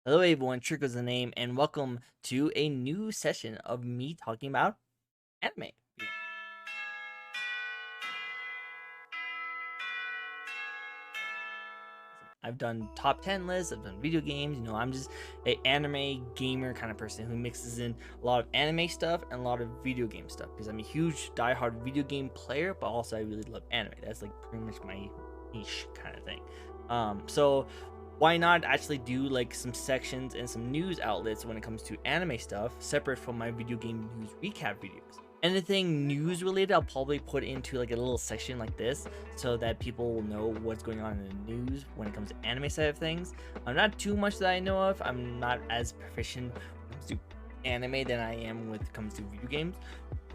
Hello everyone, Trick was the name, and welcome to a new session of me talking about anime. I've done top 10 lists, I've done video games, I'm just a anime gamer kind of person who mixes in a lot of anime stuff and a lot of video game stuff because I'm a huge diehard video game player, but also I really love anime. That's like pretty much my niche kind of thing. So why not actually do like some sections and some news outlets when it comes to anime stuff separate from my video game news recap videos? Anything news related, I'll probably put into like a little section like this so that people will know what's going on in the news when it comes to anime side of things. I'm not too much that I know of. I'm not as proficient when it comes to anime than I am when it comes to video games.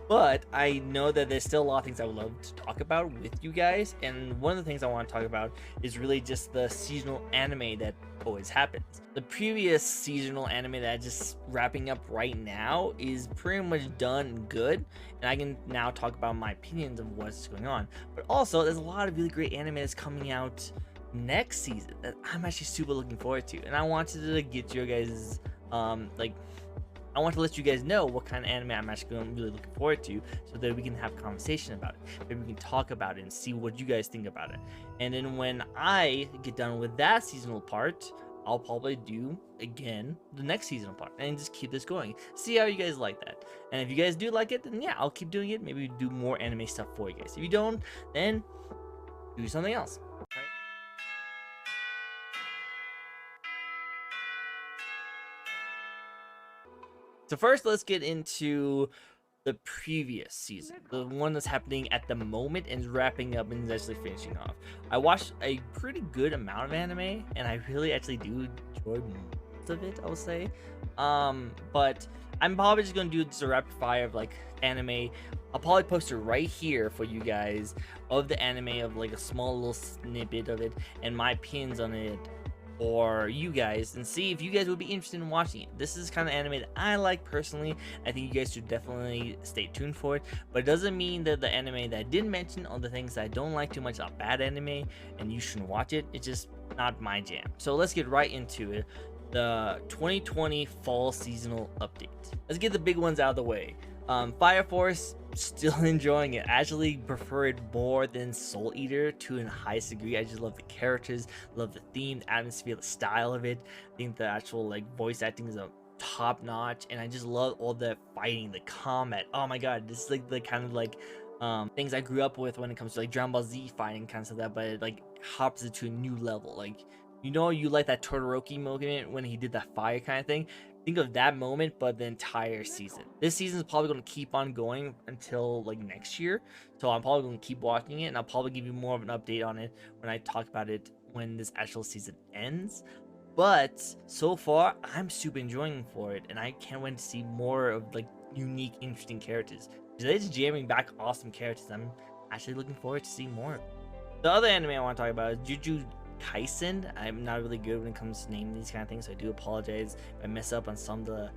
But I know that there's still a lot of things I would love to talk about with you guys. And one of the things I want to talk about is really just the seasonal anime that always happens. The previous seasonal anime that just wrapping up right now is pretty much done and good. And I can now talk about my opinions of what's going on. But also, there's a lot of really great anime that's coming out next season that I'm actually super looking forward to. And I wanted to get your guys' I want to let you guys know what kind of anime I'm actually really looking forward to so that we can have a conversation about it. Maybe we can talk about it and see what you guys think about it. And then when I get done with that seasonal part, I'll probably do again the next seasonal part and just keep this going. See how you guys like that. And if you guys do like it, then yeah, I'll keep doing it. Maybe do more anime stuff for you guys. If you don't, then do something else. So first, let's get into the previous season, the one that's happening at the moment and is wrapping up and is actually finishing off. I watched a pretty good amount of anime, and I really actually do enjoy most of it, I will say. But I'm probably just gonna do just a rapid fire of like anime. I'll probably post it right here for you guys of the anime of like a small little snippet of it and my opinions on it or you guys and see if you guys would be interested in watching it. This is kind of anime that I like personally. I think you guys should definitely stay tuned for it, but it doesn't mean that the anime that I didn't mention or the things that I don't like too much are bad anime and you shouldn't watch it. It's just not my jam. So let's get right into it. The 2020 fall seasonal update. Let's get the big ones out of the way. Fire Force, still enjoying it. Actually prefer it more than Soul Eater to a highest degree. I just love the characters, love the theme, the atmosphere, the style of it. I think the actual like voice acting is a top notch, and I just love all the fighting, the combat. Oh my god, this is like the kind of like things I grew up with when it comes to like Dragon Ball Z fighting kind of stuff, but it like hops it to a new level. Like, you like that Todoroki moment when he did that fire kind of thing. Think of that moment, but the entire season. This season is probably going to keep on going until like next year. So I'm probably going to keep watching it, and I'll probably give you more of an update on it when I talk about it when this actual season ends. But so far, I'm super enjoying for it, and I can't wait to see more of like unique, interesting characters. They're just jamming back awesome characters. I'm actually looking forward to seeing more. The other anime I want to talk about is Jujutsu Kaisen. I'm not really good when it comes to naming these kind of things, so I do apologize if I mess up on some of the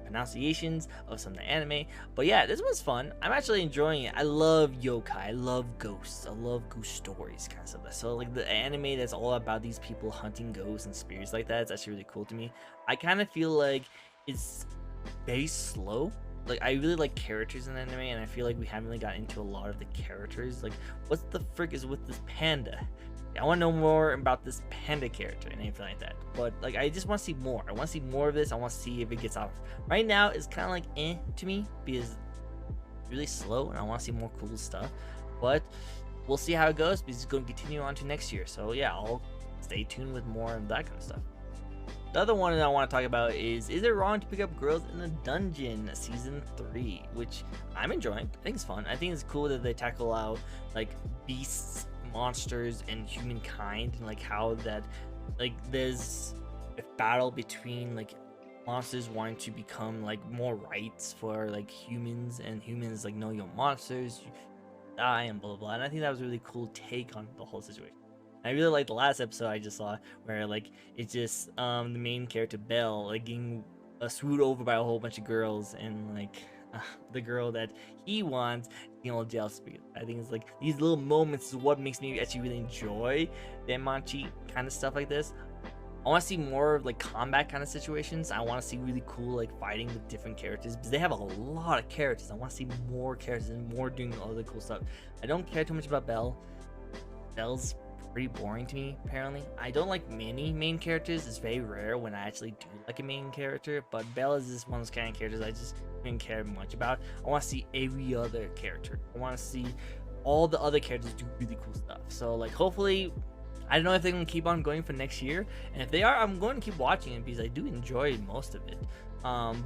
pronunciations of some of the anime. But yeah, this one's fun. I'm actually enjoying it. I love yokai, I love ghosts, I love ghost stories kind of stuff. So like the anime that's all about these people hunting ghosts and spirits like that, it's actually really cool to me. I kind of feel like it's very slow. Like, I really like characters in anime, and I feel like we haven't really got into a lot of the characters. Like, what the frick is with this panda? I want to know more about this panda character and anything like that. But like, I just want to see more. I want to see more of this. I want to see if it gets off. Right now, it's kind of like to me because it's really slow, and I want to see more cool stuff. But we'll see how it goes because it's going to continue on to next year. So yeah, I'll stay tuned with more of that kind of stuff. The other one that I want to talk about is it wrong to pick up girls in a dungeon season 3, which I'm enjoying. I think it's fun. I think it's cool that they tackle out like beasts, monsters, and humankind, and like how that like there's a battle between like monsters wanting to become like more rights for like humans, and humans like, no, you're monsters, you die and blah blah blah. And I think that was a really cool take on the whole situation. I really like the last episode I just saw where like it's just the main character Belle like getting swooped over by a whole bunch of girls, and like the girl that he wants, jealous. I think it's like these little moments is what makes me actually really enjoy the Manchi kind of stuff like this. I want to see more like combat kind of situations. I want to see really cool like fighting with different characters because they have a lot of characters. I want to see more characters and more doing all the cool stuff. I don't care too much about Belle. Belle's pretty boring to me, apparently. I don't like many main characters. It's very rare when I actually do like a main character, but Belle is just one of those kind of characters I just didn't care much about. I want to see every other character. I want to see all the other characters do really cool stuff. So like hopefully, I don't know if they're going to keep on going for next year, and if they are, I'm going to keep watching it because I do enjoy most of it.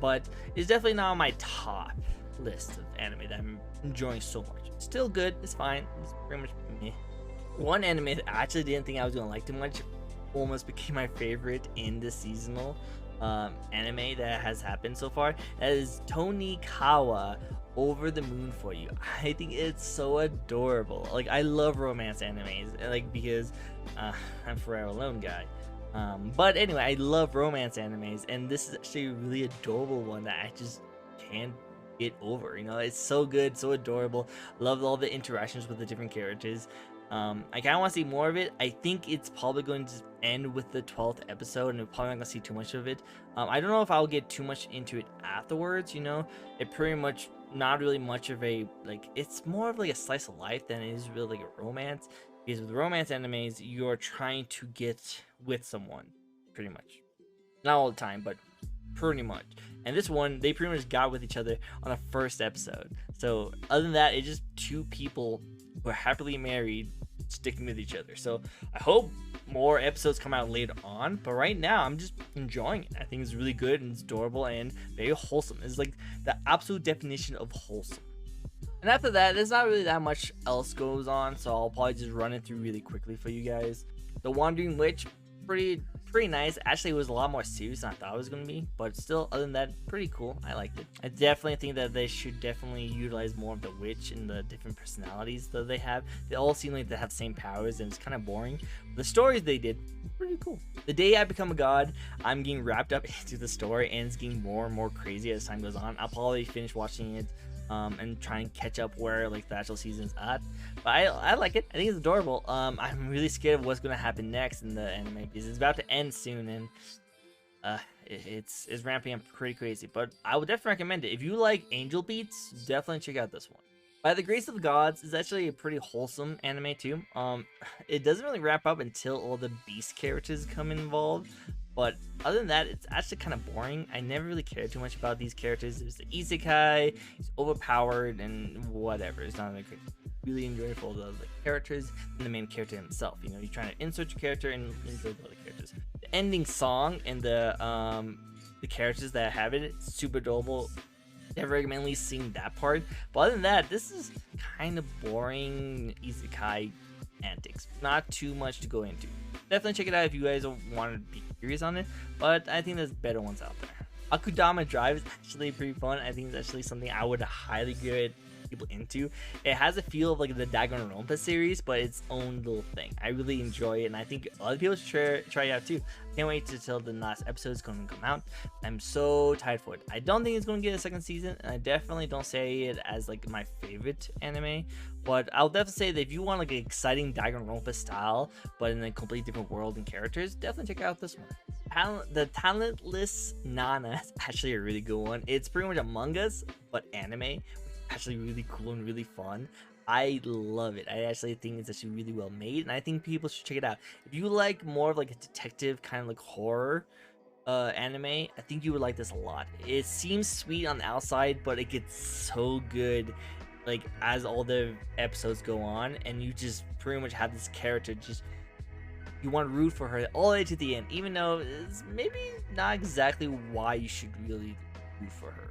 But it's definitely not on my top list of anime that I'm enjoying so much. It's still good, it's fine, it's pretty much meh. One anime that I actually didn't think I was going to like too much almost became my favorite in the seasonal anime that has happened so far. That is Tonikawa Over the Moon for You. I think it's so adorable. Like, I love romance animes, like, because I'm Forever Alone guy. But anyway, I love romance animes, and this is actually a really adorable one that I just can't get over. You know, it's so good, so adorable. Love all the interactions with the different characters. I kind of want to see more of it. I think it's probably going to end with the 12th episode, and we're probably not going to see too much of it. I don't know if I'll get too much into it afterwards, you know. It pretty much not really much of a, like, it's more of like a slice of life than it is really like a romance. Because with romance animes, you're trying to get with someone, pretty much. Not all the time, but pretty much. And this one, they pretty much got with each other on the first episode. So other than that, it's just two people who are happily married sticking with each other. So I hope more episodes come out later on, but right now I'm just enjoying it. I think it's really good and it's adorable and very wholesome. It's like the absolute definition of wholesome. And after that, there's not really that much else goes on, so I'll probably just run it through really quickly for you guys. The Wandering Witch, pretty nice. Actually, it was a lot more serious than I thought it was going to be, but still, other than that, pretty cool. I liked it. I definitely think that they should definitely utilize more of the witch and the different personalities that they have. They all seem like they have the same powers, and it's kind of boring. The stories they did, pretty cool. The Day I Become a God, I'm getting wrapped up into the story, and it's getting more and more crazy as time goes on. I'll probably finish watching it and try and catch up where like the actual season's at. But I like it. I think it's adorable. I'm really scared of what's gonna happen next in the anime because it's about to end soon, and it's ramping up pretty crazy. But I would definitely recommend it if you like angel beats. Definitely check out this one. By the Grace of the Gods is actually a pretty wholesome anime too. It doesn't really wrap up until all the beast characters come involved. But other than that, it's actually kind of boring. I never really cared too much about these characters. There's the isekai, he's overpowered, and whatever. It's not like really enjoyable the characters and the main character himself. You know, you're trying to insert your character and enjoy the other characters. The ending song and the characters that have it, it's super adorable. Never recommend at least seeing that part. But other than that, this is kind of boring isekai antics. Not too much to go into. Definitely check it out if you guys want to be curious on it, but I think there's better ones out there. Akudama Drive is actually pretty fun. I think it's actually something I would highly get people into. It has a feel of like the Danganronpa series, but its own little thing. I really enjoy it, and I think other people should try it out too. Can't wait until the last episode is going to come out. I'm so tired for it. I don't think it's going to get a second season, and I definitely don't say it as like my favorite anime, but I'll definitely say that if you want like an exciting Danganronpa style, but in a completely different world and characters, definitely check out this one. The Talentless Nana is actually a really good one. It's pretty much Among Us, but anime, which is actually really cool and really fun. I love it. I actually think it's actually really well made, and I think people should check it out. If you like more of like a detective kind of like horror anime, I think you would like this a lot. It seems sweet on the outside, but it gets so good like as all the episodes go on, and you just pretty much have this character just you want to root for her all the way to the end, even though it's maybe not exactly why you should really root for her.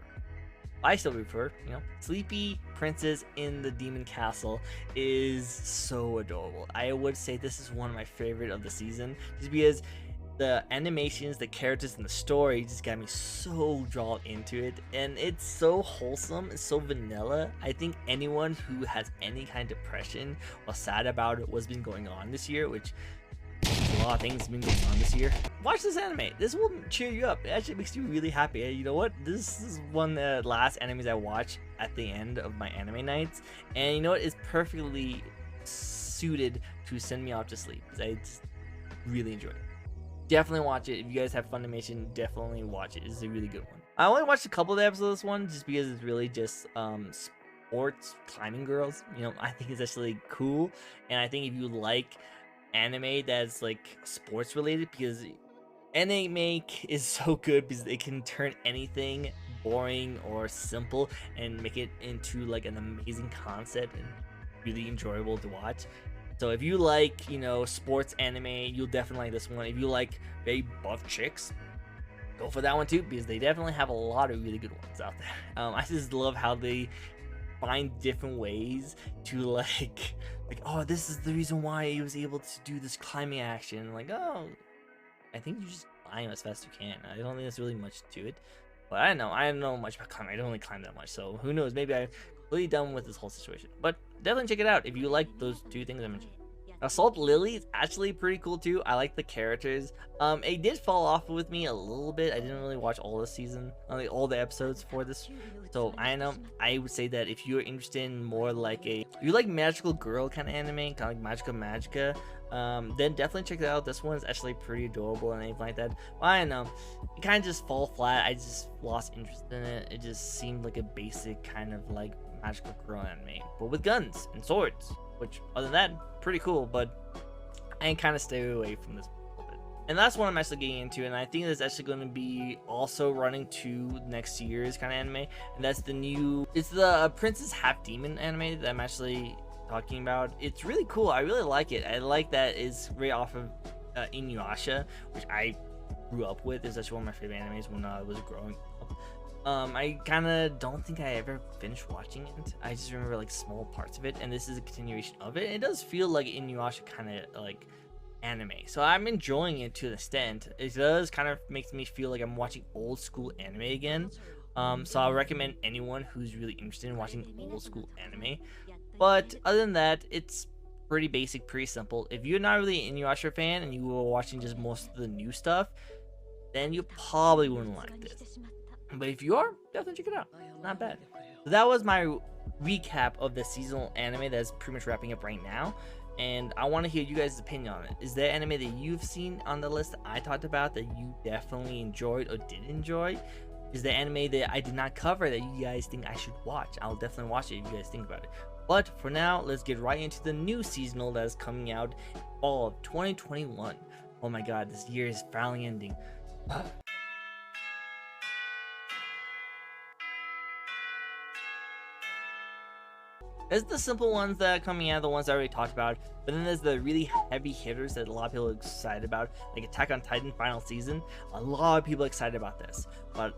I still root for her, you know. Sleepy Princess in the Demon Castle is so adorable. I would say this is one of my favorite of the season, just because the animations, the characters, and the story just got me so drawn into it, and it's so wholesome, it's so vanilla. I think anyone who has any kind of depression or sad about what's been going on this year, which a lot of things have been going on this year, watch this anime. This will cheer you up. It actually makes you really happy. You know what? This is one of the last animes I watch at the end of my anime nights, and you know what? It's perfectly suited to send me off to sleep because I just really enjoy it. Definitely watch it. If you guys have Funimation, definitely watch it. It's a really good one. I only watched a couple of episodes of this one just because it's really just sports climbing girls. You know, I think it's actually cool, and I think if you like anime that's like sports related, because anime is so good because it can turn anything boring or simple and make it into like an amazing concept and really enjoyable to watch. So if you like, you know, sports anime, you'll definitely like this one. If you like very buff chicks, go for that one too, because they definitely have a lot of really good ones out there. I just love how they find different ways to like, oh, this is the reason why he was able to do this climbing action. Like, oh, I think you just climb as fast as you can. I don't think there's really much to it. But I don't know. I don't know much about climbing. I don't really climb that much. So who knows? Maybe I'm completely done with this whole situation. But definitely check it out if you like those two things I mentioned. Assault Lily is actually pretty cool too. I like the characters. It did fall off with me a little bit. I didn't really watch all the season, all the episodes for this. So I know I would say that if you're interested in more like you like magical girl kind of anime, kind of like Magica, then definitely check it out. This one's actually pretty adorable and anything like that. But I don't know, it kind of just fall flat. I just lost interest in it. It just seemed like a basic kind of like magical girl anime, but with guns and swords. Which, other than that, pretty cool, but I kind of stay away from this a little bit. And that's what I'm actually getting into, and I think it's actually going to be also running to next year's kind of anime, and that's it's the Princess Half Demon anime that I'm actually talking about. It's really cool. I really like it. I like that it's right off of Inuyasha, which I grew up with. It's actually one of my favorite animes when I was growing up. I kind of don't think I ever finished watching it. I just remember like small parts of it, and this is a continuation of it. It does feel like Inuyasha kind of like anime, so I'm enjoying it to an extent. It does kind of makes me feel like I'm watching old school anime again. So I'll recommend anyone who's really interested in watching old school anime. But other than that, it's pretty basic, pretty simple. If you're not really an Inuyasha fan and you were watching just most of the new stuff, then you probably wouldn't like this. But if you are, definitely check it out. Not bad. So that was my recap of the seasonal anime that's pretty much wrapping up right now. And I want to hear you guys' opinion on it. Is there anime that you've seen on the list that I talked about that you definitely enjoyed or did enjoy? Is there anime that I did not cover that you guys think I should watch? I'll definitely watch it if you guys think about it. But for now, let's get right into the new seasonal that is coming out fall of 2021. Oh my god, this year is finally ending. There's the simple ones that are coming out, the ones I already talked about, but then there's the really heavy hitters that a lot of people are excited about, like Attack on Titan final season. A lot of people are excited about this, but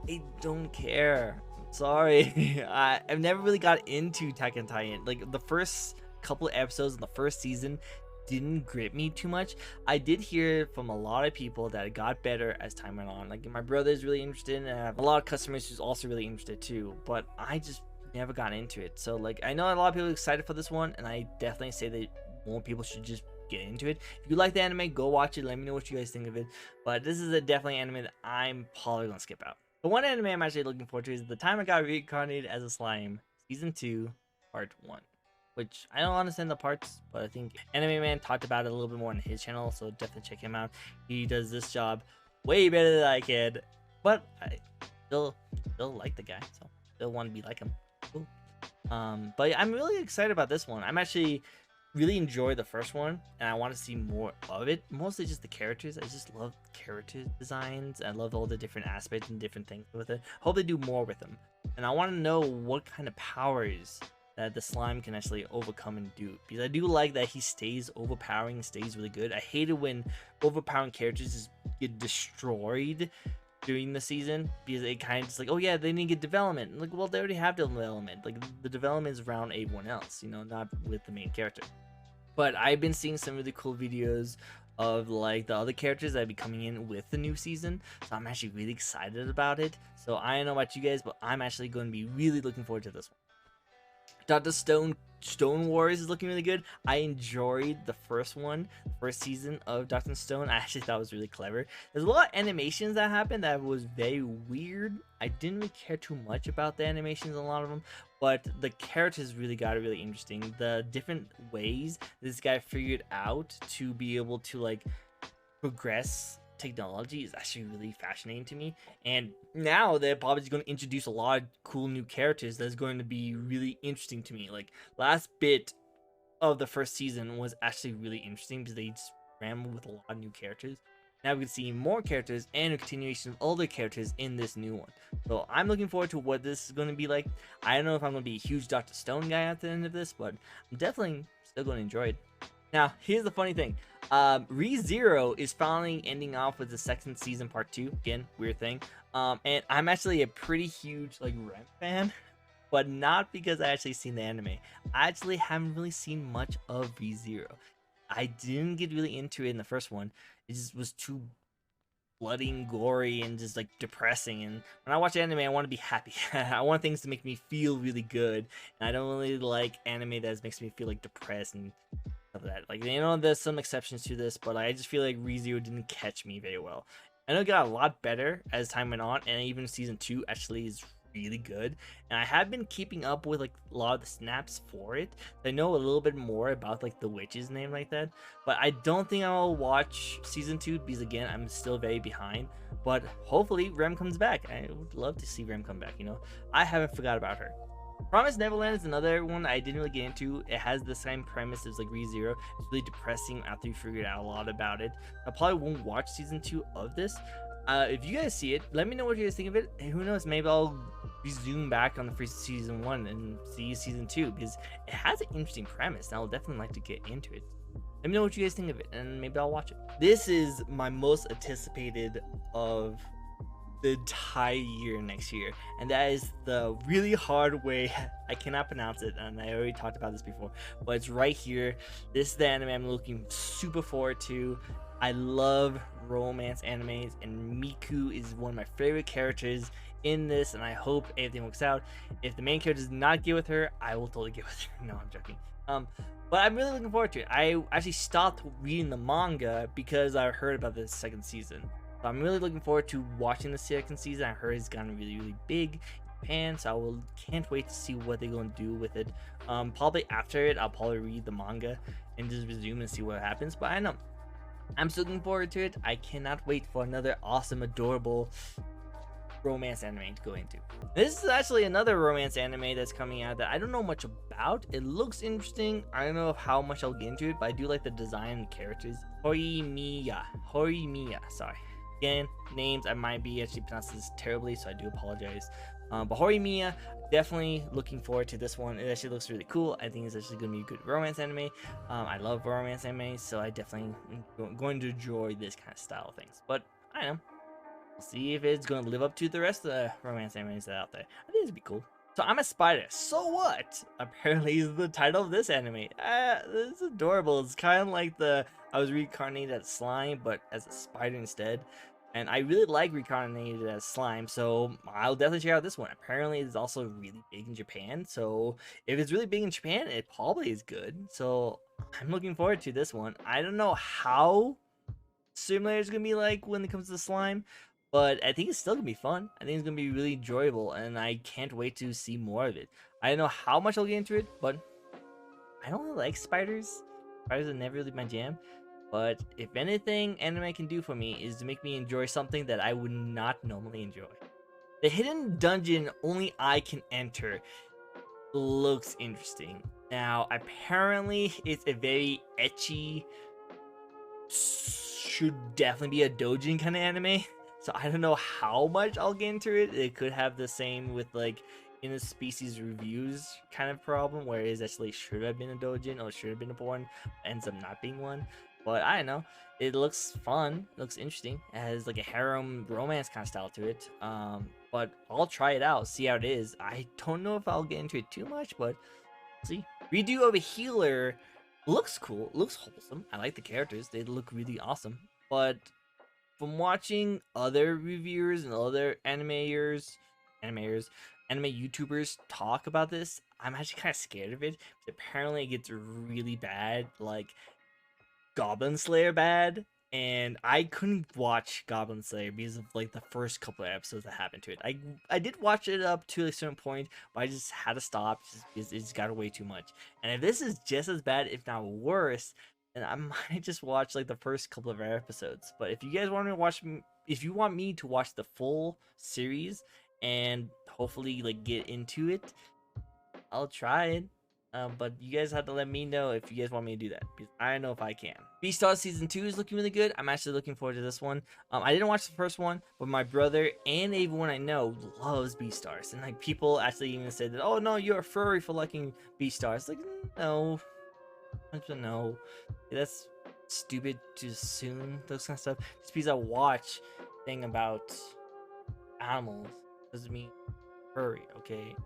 I don't care. I'm sorry. I've never really got into Attack on Titan. Like the first couple of episodes in the first season didn't grip me too much. I did hear from a lot of people that it got better as time went on. Like my brother is really interested, and I have a lot of customers who's also really interested too, but I just never got into it. So like I know a lot of people are excited for this one, and I definitely say that more people should just get into it. If you like the anime, go watch it. Let me know what you guys think of it. But this is a definitely anime that I'm probably gonna skip out. The one anime I'm actually looking forward to is The Time I Got Reincarnated as a Slime, Season 2, Part 1. Which I don't understand the parts, but I think Anime Man talked about it a little bit more on his channel, so definitely check him out. He does this job way better than I can, but I still like the guy, so still want to be like him. Cool. But I'm really excited about this one. I'm actually really enjoy the first one, and I want to see more of it. Mostly just the characters. I just love character designs. I love all the different aspects and different things with it. Hope they do more with them, and I want to know what kind of powers that the slime can actually overcome and do, because I do like that he stays overpowering, stays really good. I hate it when overpowering characters just get destroyed during the season, because it kind of just like, oh yeah, they need to get development. Like, well, they already have development. Like the development is around everyone else, you know, not with the main character. But I've been seeing some really cool videos of like the other characters that be coming in with the new season, so I'm actually really excited about it. So I don't know about you guys, but I'm actually going to be really looking forward to this one. Dr. Stone Wars is looking really good. I enjoyed the first season of Dr. Stone. I actually thought it was really clever. There's a lot of animations that happened that was very weird. I didn't really care too much about the animations, a lot of them, but the characters really got it really interesting. The different ways this guy figured out to be able to like progress technology is actually really fascinating to me. And now they're probably going to introduce a lot of cool new characters that's going to be really interesting to me. Like last bit of the first season was actually really interesting because they just ran with a lot of new characters. Now we can see more characters and a continuation of older characters in this new one. So I'm looking forward to what this is going to be like. I don't know if I'm going to be a huge Dr. Stone guy at the end of this, but I'm definitely still going to enjoy it. Now, here's the funny thing. ReZero is finally ending off with the second season part 2. Again, weird thing. And I'm actually a pretty huge like Rem fan, but not because I actually seen the anime. I actually haven't really seen much of ReZero. I didn't get really into it in the first one. It just was too bloody and gory and just like depressing. And when I watch anime, I want to be happy. I want things to make me feel really good. And I don't really like anime that makes me feel like depressed and of that. Like, you know, there's some exceptions to this, but I just feel like ReZero didn't catch me very well. I know it got a lot better as time went on, and even season 2 actually is really good. And I have been keeping up with like a lot of the snaps for it. I know a little bit more about like the witch's name like that, but I don't think I'll watch season 2 because again, I'm still very behind. But hopefully Rem comes back. I would love to see Rem come back, you know. I haven't forgot about her. Promised Neverland is another one I didn't really get into. It has the same premise as like ReZero. It's really depressing after you figured out a lot about it. I probably won't watch season 2 of this. If you guys see it, let me know what you guys think of it. And who knows, maybe I'll resume back on the first season 1 and see season 2 because it has an interesting premise and I'll definitely like to get into it. Let me know what you guys think of it and maybe I'll watch it. This is my most anticipated of the entire year next year, and that is the really hard way. I cannot pronounce it, and I already talked about this before, but it's right here. This is the anime I'm looking super forward to. I love romance animes, and Miku is one of my favorite characters in this, and I hope everything works out. If the main character does not get with her, I will totally get with her. No, I'm joking. But I'm really looking forward to it. I actually stopped reading the manga because I heard about the second season. So I'm really looking forward to watching the second season. I heard it's gotten really, really big in Japan, so can't wait to see what they're going to do with it. Probably after it, I'll probably read the manga and just resume and see what happens. But I know I'm still looking forward to it. I cannot wait for another awesome, adorable romance anime to go into. This is actually another romance anime that's coming out that I don't know much about. It looks interesting. I don't know how much I'll get into it, but I do like the design and the characters. Horimiya, sorry. Again, names I might be actually pronounced this terribly, so I do apologize. But Horimiya, definitely looking forward to this one. It actually looks really cool. I think it's actually going to be a good romance anime. I love romance anime, so I definitely am going to enjoy this kind of style of things. But I don't know. We'll see if it's going to live up to the rest of the romance animes that are out there. I think it'd be cool. So I'm a spider. So what? Apparently is the title of this anime. This is adorable. It's kind of like I was reincarnated as slime, but as a spider instead. And I really like reincarnated as slime, so I'll definitely check out this one. Apparently it's also really big in Japan, so if it's really big in Japan, it probably is good. So I'm looking forward to this one. I don't know how similar it's gonna be like when it comes to the slime, but I think it's still gonna be fun. I think it's gonna be really enjoyable, and I can't wait to see more of it. I don't know how much I'll get into it, but I don't really like spiders. Spiders are never really my jam. But if anything anime can do for me is to make me enjoy something that I would not normally enjoy. The hidden dungeon only I can enter looks interesting. Now, apparently it's a very ecchi, should definitely be a doujin kind of anime. So I don't know how much I'll get into it. It could have the same with like in the species reviews kind of problem, where it actually should have been a doujin or should have been a porn, ends up not being one. But I don't know. It looks fun. It looks interesting. It has like a harem romance kind of style to it. But I'll try it out, see how it is. I don't know if I'll get into it too much, but see. Redo of a healer looks cool. It looks wholesome. I like the characters. They look really awesome. But from watching other reviewers and other anime YouTubers talk about this, I'm actually kind of scared of it. Apparently, it gets really bad, like Goblin Slayer bad, and I couldn't watch Goblin Slayer because of like the first couple of episodes that happened to it. I did watch it up to a certain point, but I just had to stop just because it just got way too much. And if this is just as bad, if not worse, and I might just watch like the first couple of episodes. But if you guys want me to watch, if you want me to watch the full series and hopefully like get into it, I'll try it. But you guys have to let me know if you guys want me to do that, because I don't know if I can. Beastars season 2 is looking really good. I'm actually looking forward to this one. I didn't watch the first one, but my brother and everyone I know loves Beastars, and like people actually even said that, oh no, you're a furry for liking Beastars. Like, no, I don't know. That's stupid to assume those kind of stuff. Just because I watch thing about animals doesn't mean furry. Okay,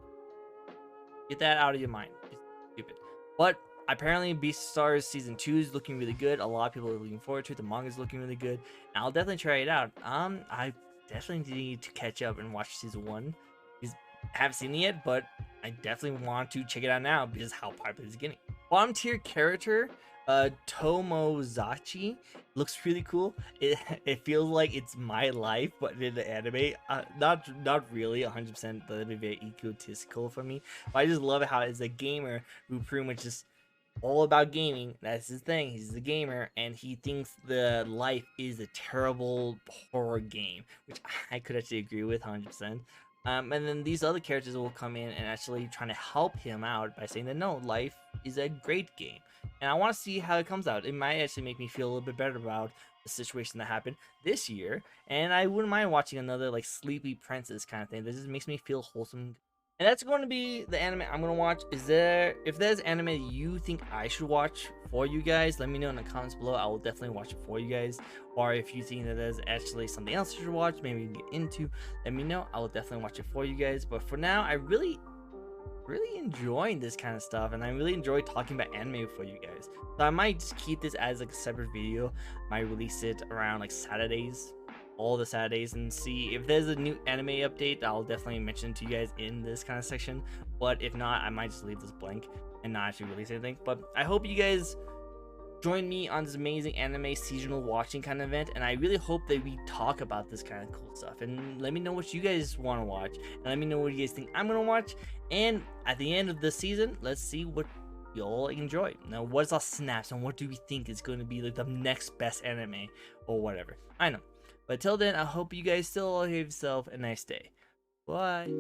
get that out of your mind. It's stupid. But apparently Beastars season 2 is looking really good. A lot of people are looking forward to it. The manga is looking really good. And I'll definitely try it out. I definitely need to catch up and watch season 1. Because I haven't seen it yet, but I definitely want to check it out now because how popular it's getting. Bottom tier character, Tomozachi, looks really cool. It feels like it's my life, but in the anime. Not really 100%. That'd be very egotistical for me. But I just love how it's a gamer who pretty much just all about gaming. That's his thing. He's a gamer, and he thinks the life is a terrible horror game, which I could actually agree with 100%. And then these other characters will come in and actually trying to help him out by saying that no, life is a great game. And I want to see how it comes out. It might actually make me feel a little bit better about the situation that happened this year. And I wouldn't mind watching another like Sleepy Princess kind of thing. This just makes me feel wholesome. And that's going to be the anime I'm going to watch. If there's anime you think I should watch for you guys, let me know in the comments below. I will definitely watch it for you guys. Or if you think that there's actually something else you should watch, maybe you can get into, let me know. I will definitely watch it for you guys. But for now, I really enjoying this kind of stuff, and I really enjoy talking about anime for you guys. So I might just keep this as like a separate video. I might release it around like Saturdays, all the Saturdays, and see if there's a new anime update. I'll definitely mention it to you guys in this kind of section. But if not, I might just leave this blank and not actually release anything. But I hope you guys join me on this amazing anime seasonal watching kind of event, and I really hope that we talk about this kind of cool stuff. And let me know what you guys want to watch, and let me know what you guys think I'm gonna watch. And at the end of the season, let's see what y'all enjoy. Now, what's our snaps, and what do we think is going to be like the next best anime or whatever? I know. But till then, I hope you guys still have yourself a nice day. Bye.